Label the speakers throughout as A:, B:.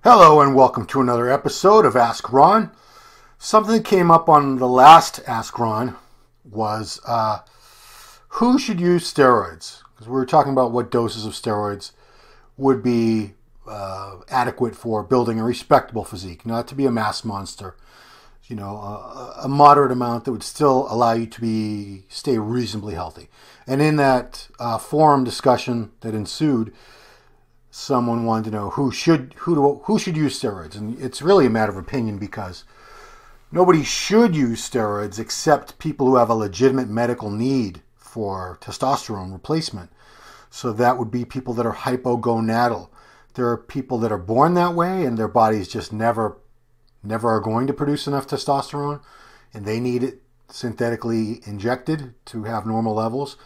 A: Hello and welcome to another episode of Ask Ron. Something that came up on the last Ask Ron was who should use steroids? Because we were talking about what doses of steroids would be adequate for building a respectable physique, not to be a mass monster. You know, a moderate amount that would still allow you to stay reasonably healthy. And in that forum discussion that ensued, someone wanted to know who should use steroids, and it's really a matter of opinion because nobody should use steroids except people who have a legitimate medical need for testosterone replacement. So that would be people that are hypogonadal. There are people that are born that way and their bodies just never are going to produce enough testosterone, and they need it synthetically injected to have normal levels.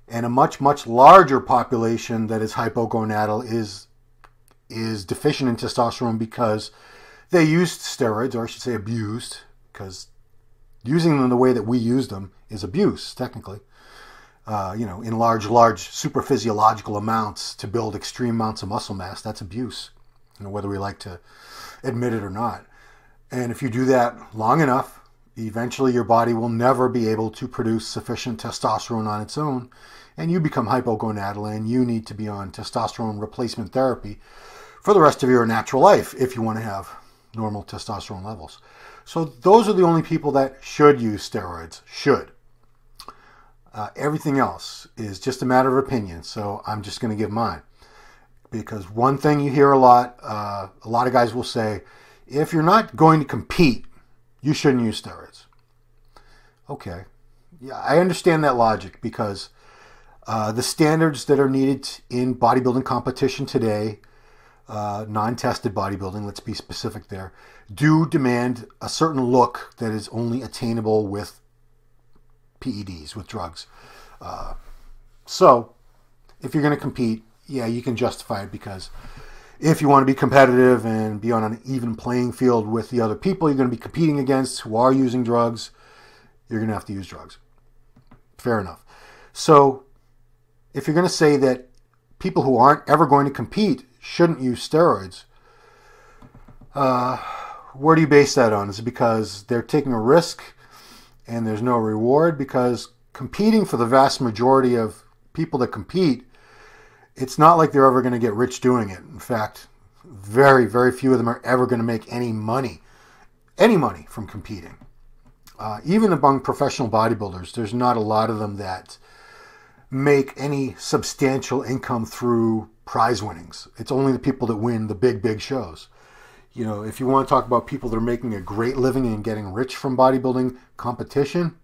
A: And a much larger population that is hypogonadal is deficient in testosterone because they used steroids, or I should say abused, because using them the way that we use them is abuse, technically. In large super physiological amounts to build extreme amounts of muscle mass, that's abuse, whether we like to admit it or not. And if you do that long enough, eventually your body will never be able to produce sufficient testosterone on its own, and you become hypogonadal and you need to be on testosterone replacement therapy for the rest of your natural life if you want to have normal testosterone levels. So those are the only people that should use steroids. Should. Everything else is just a matter of opinion, so I'm just going to give mine. Because one thing you hear a lot of guys will say, if you're not going to compete, you shouldn't use steroids. Okay. Yeah, I understand that logic because the standards that are needed in bodybuilding competition today, non-tested bodybuilding, let's be specific there, do demand a certain look that is only attainable with PEDs, with drugs. So if you're going to compete, yeah, you can justify it because if you want to be competitive and be on an even playing field with the other people you're going to be competing against who are using drugs, you're going to have to use drugs. Fair enough. So if you're going to say that people who aren't ever going to compete shouldn't use steroids, where do you base that on? Is it because they're taking a risk and there's no reward? Because competing, for the vast majority of people that compete, it's not like they're ever going to get rich doing it. In fact, very few of them are ever going to make any money from competing. Even among professional bodybuilders, there's not a lot of them that make any substantial income through prize winnings. It's only the people that win the big shows. If you want to talk about people that are making a great living and getting rich from bodybuilding competition,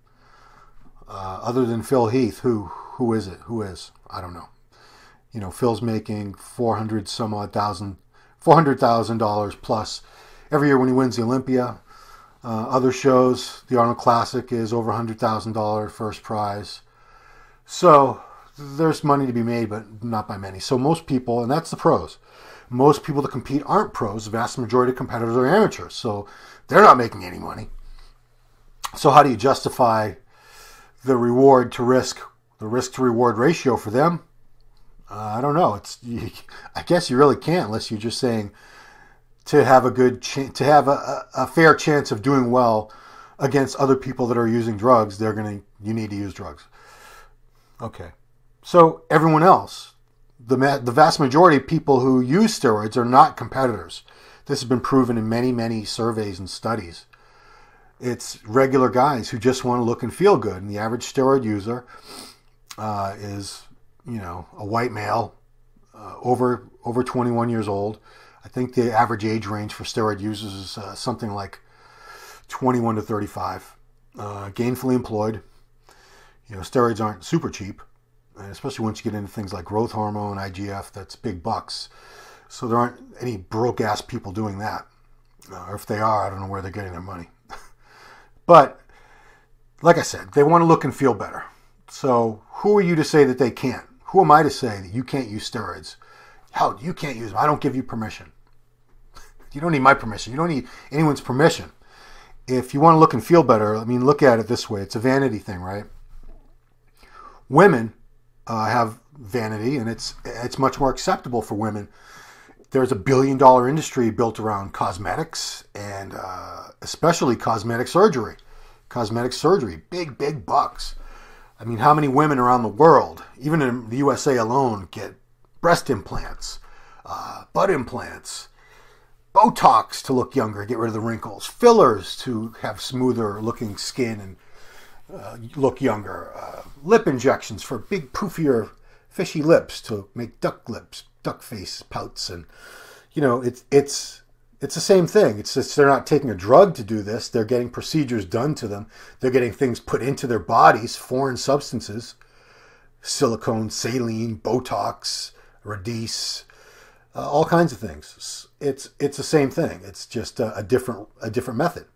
A: other than Phil Heath, who is it? Who is? I don't know. Phil's making $400,000 plus every year when he wins the Olympia. Other shows, the Arnold Classic is over $100,000 first prize. So there's money to be made, but not by many. So most people, and that's the pros, most people that compete aren't pros. The vast majority of competitors are amateurs, so they're not making any money. So how do you justify the reward to risk, the risk to reward ratio for them? I don't know. I guess you really can't unless you're just saying to have a fair chance of doing well against other people that are using drugs, you need to use drugs. Okay. So everyone else, the vast majority of people who use steroids are not competitors. This has been proven in many surveys and studies. It's regular guys who just want to look and feel good. And the average steroid user is, a white male, over 21 years old. I think the average age range for steroid users is something like 21 to 35. Gainfully employed. Steroids aren't super cheap, especially once you get into things like growth hormone, IGF, that's big bucks. So there aren't any broke-ass people doing that. Or if they are, I don't know where they're getting their money. But, like I said, they want to look and feel better. So who are you to say that they can't? Who am I to say that you can't use steroids? Hell, you can't use them. I don't give you permission. You don't need my permission. You don't need anyone's permission. If you want to look and feel better, look at it this way. It's a vanity thing, right? Women have vanity, and it's much more acceptable for women there's a billion-dollar industry built around cosmetics and especially cosmetic surgery. Cosmetic surgery, big bucks. I mean, how many women around the world, even in the USA alone, get breast implants, butt implants, Botox to look younger, get rid of the wrinkles, fillers to have smoother looking skin and look younger, lip injections for big poofier fishy lips to make duck lips, duck face pouts, and it's the same thing. It's just they're not taking a drug to do this. They're getting procedures done to them. They're getting things put into their bodies, foreign substances, silicone, saline, Botox, Radice, all kinds of things. It's the same thing. It's just a different method.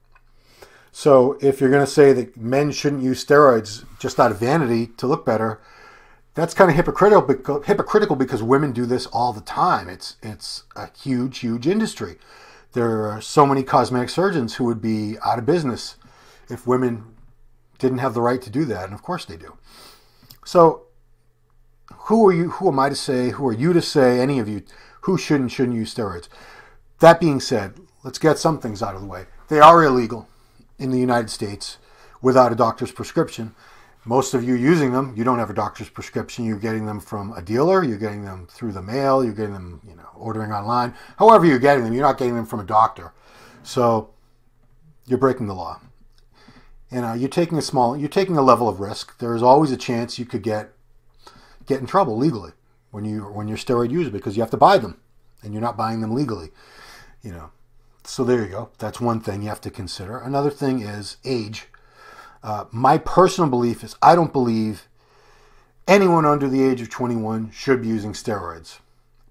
A: So if you're going to say that men shouldn't use steroids just out of vanity to look better, that's kind of hypocritical because women do this all the time. It's a huge industry. There are so many cosmetic surgeons who would be out of business if women didn't have the right to do that, and of course they do. So who am I to say, who are you to say, any of you, who shouldn't use steroids? That being said, let's get some things out of the way. They are illegal in the United States without a doctor's prescription. Most of you using them, you don't have a doctor's prescription. You're getting them from a dealer. You're getting them through the mail. You're getting them, ordering online. However you're getting them, you're not getting them from a doctor. So you're breaking the law. And you're taking a level of risk. There is always a chance you could get in trouble legally when you're steroid user because you have to buy them, and you're not buying them legally. So there you go. That's one thing you have to consider. Another thing is age. My personal belief is I don't believe anyone under the age of 21 should be using steroids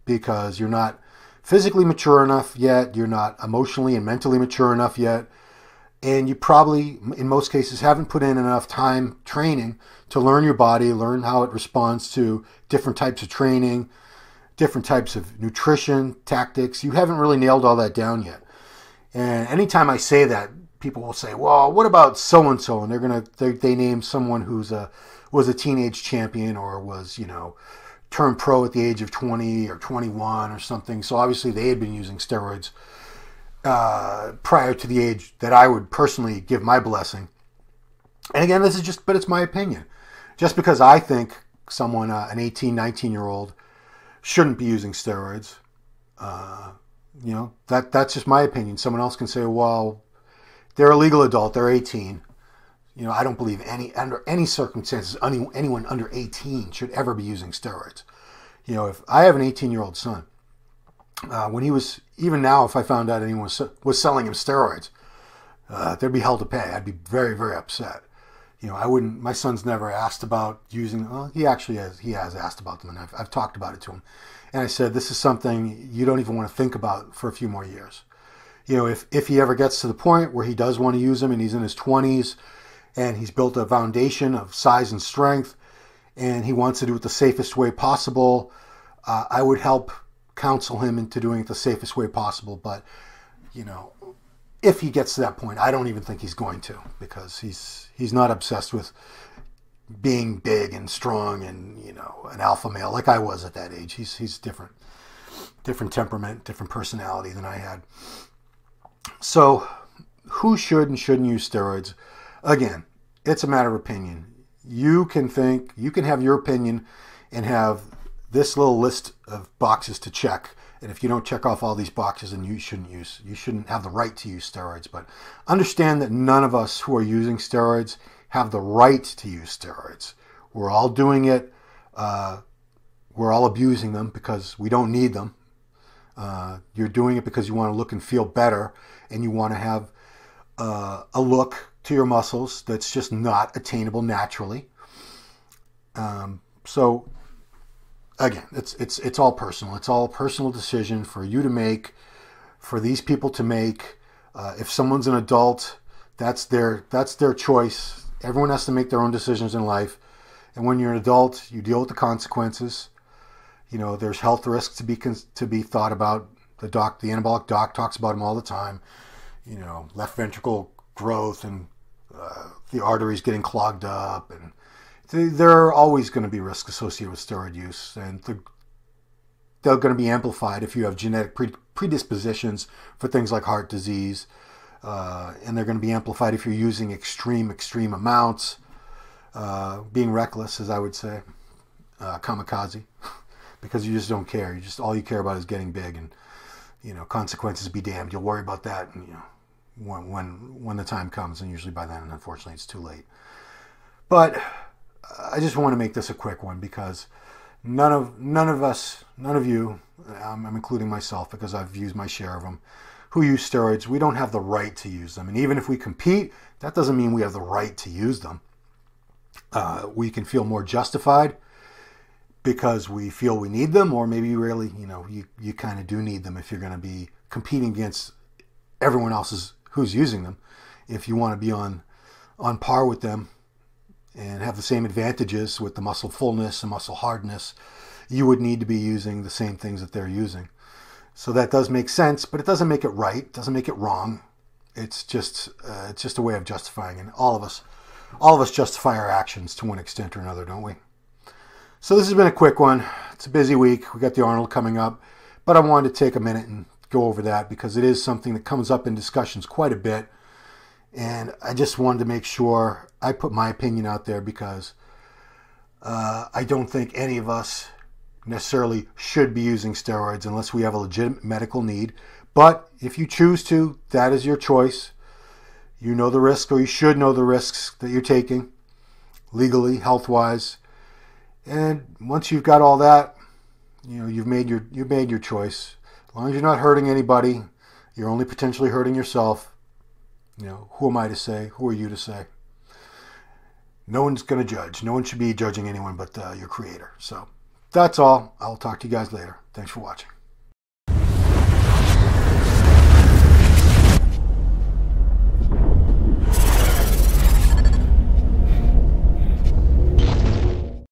A: because you're not physically mature enough yet, you're not emotionally and mentally mature enough yet, and you probably, in most cases, haven't put in enough time training to learn your body, learn how it responds to different types of training, different types of nutrition, tactics. You haven't really nailed all that down yet. And anytime I say that, people will say, well, what about so-and-so? And they name someone who's was a teenage champion or was, turned pro at the age of 20 or 21 or something. So obviously they had been using steroids prior to the age that I would personally give my blessing. And again, but it's my opinion. Just because I think someone, an 18, 19-year-old shouldn't be using steroids, that's just my opinion. Someone else can say, well, they're a legal adult. They're 18. I don't believe under any circumstances anyone under 18 should ever be using steroids. If I have an 18-year-old son, when he was, even now, if I found out anyone was selling him steroids, there'd be hell to pay. I'd be very, very upset. I wouldn't. My son's never asked about using. Well, he actually has. He has asked about them, and I've talked about it to him. And I said, this is something you don't even want to think about for a few more years. If he ever gets to the point where he does want to use them and he's in his 20s and he's built a foundation of size and strength and he wants to do it the safest way possible, I would help counsel him into doing it the safest way possible. But, if he gets to that point, I don't even think he's going to because he's not obsessed with being big and strong and, an alpha male like I was at that age. He's different temperament, different personality than I had. So, who should and shouldn't use steroids? Again, it's a matter of opinion. You can have your opinion and have this little list of boxes to check. And if you don't check off all these boxes, then you shouldn't have the right to use steroids. But understand that none of us who are using steroids have the right to use steroids. We're all doing it. We're all abusing them because we don't need them. You're doing it because you want to look and feel better and you want to have a look to your muscles that's just not attainable naturally. So again, it's all personal. It's all a personal decision for you to make, for these people to make. If someone's an adult, that's their choice. Everyone has to make their own decisions in life. And when you're an adult, you deal with the consequences. There's health risks to be thought about. The anabolic doc talks about them all the time. Left ventricle growth and the arteries getting clogged up, and there are always going to be risks associated with steroid use. And they're going to be amplified if you have genetic predispositions for things like heart disease, and they're going to be amplified if you're using extreme amounts, being reckless, as I would say, kamikaze, because you just don't care. All you care about is getting big, and consequences be damned. You'll worry about that, and when the time comes, and usually by then, unfortunately, it's too late. But I just want to make this a quick one, because none of you, I'm including myself because I've used my share of them, who use steroids, we don't have the right to use them. And even if we compete, that doesn't mean we have the right to use them. We can feel more justified because we feel we need them, or maybe really, you kind of do need them if you're going to be competing against everyone else who's using them. If you want to be on par with them and have the same advantages with the muscle fullness and muscle hardness, you would need to be using the same things that they're using. So that does make sense, but it doesn't make it right. It doesn't make it wrong. It's just a way of justifying, and all of us justify our actions to one extent or another, don't we? So this has been a quick one. It's a busy week. We got the Arnold coming up, but I wanted to take a minute and go over that because it is something that comes up in discussions quite a bit. And I just wanted to make sure I put my opinion out there, because I don't think any of us necessarily should be using steroids unless we have a legitimate medical need. But if you choose to, that is your choice. You know the risk, or you should know the risks that you're taking legally, health-wise. And once you've got all that, you've made your choice. As long as you're not hurting anybody, you're only potentially hurting yourself. Who am I to say? Who are you to say? No one's going to judge. No one should be judging anyone but your creator. So that's all. I'll talk to you guys later. Thanks for watching.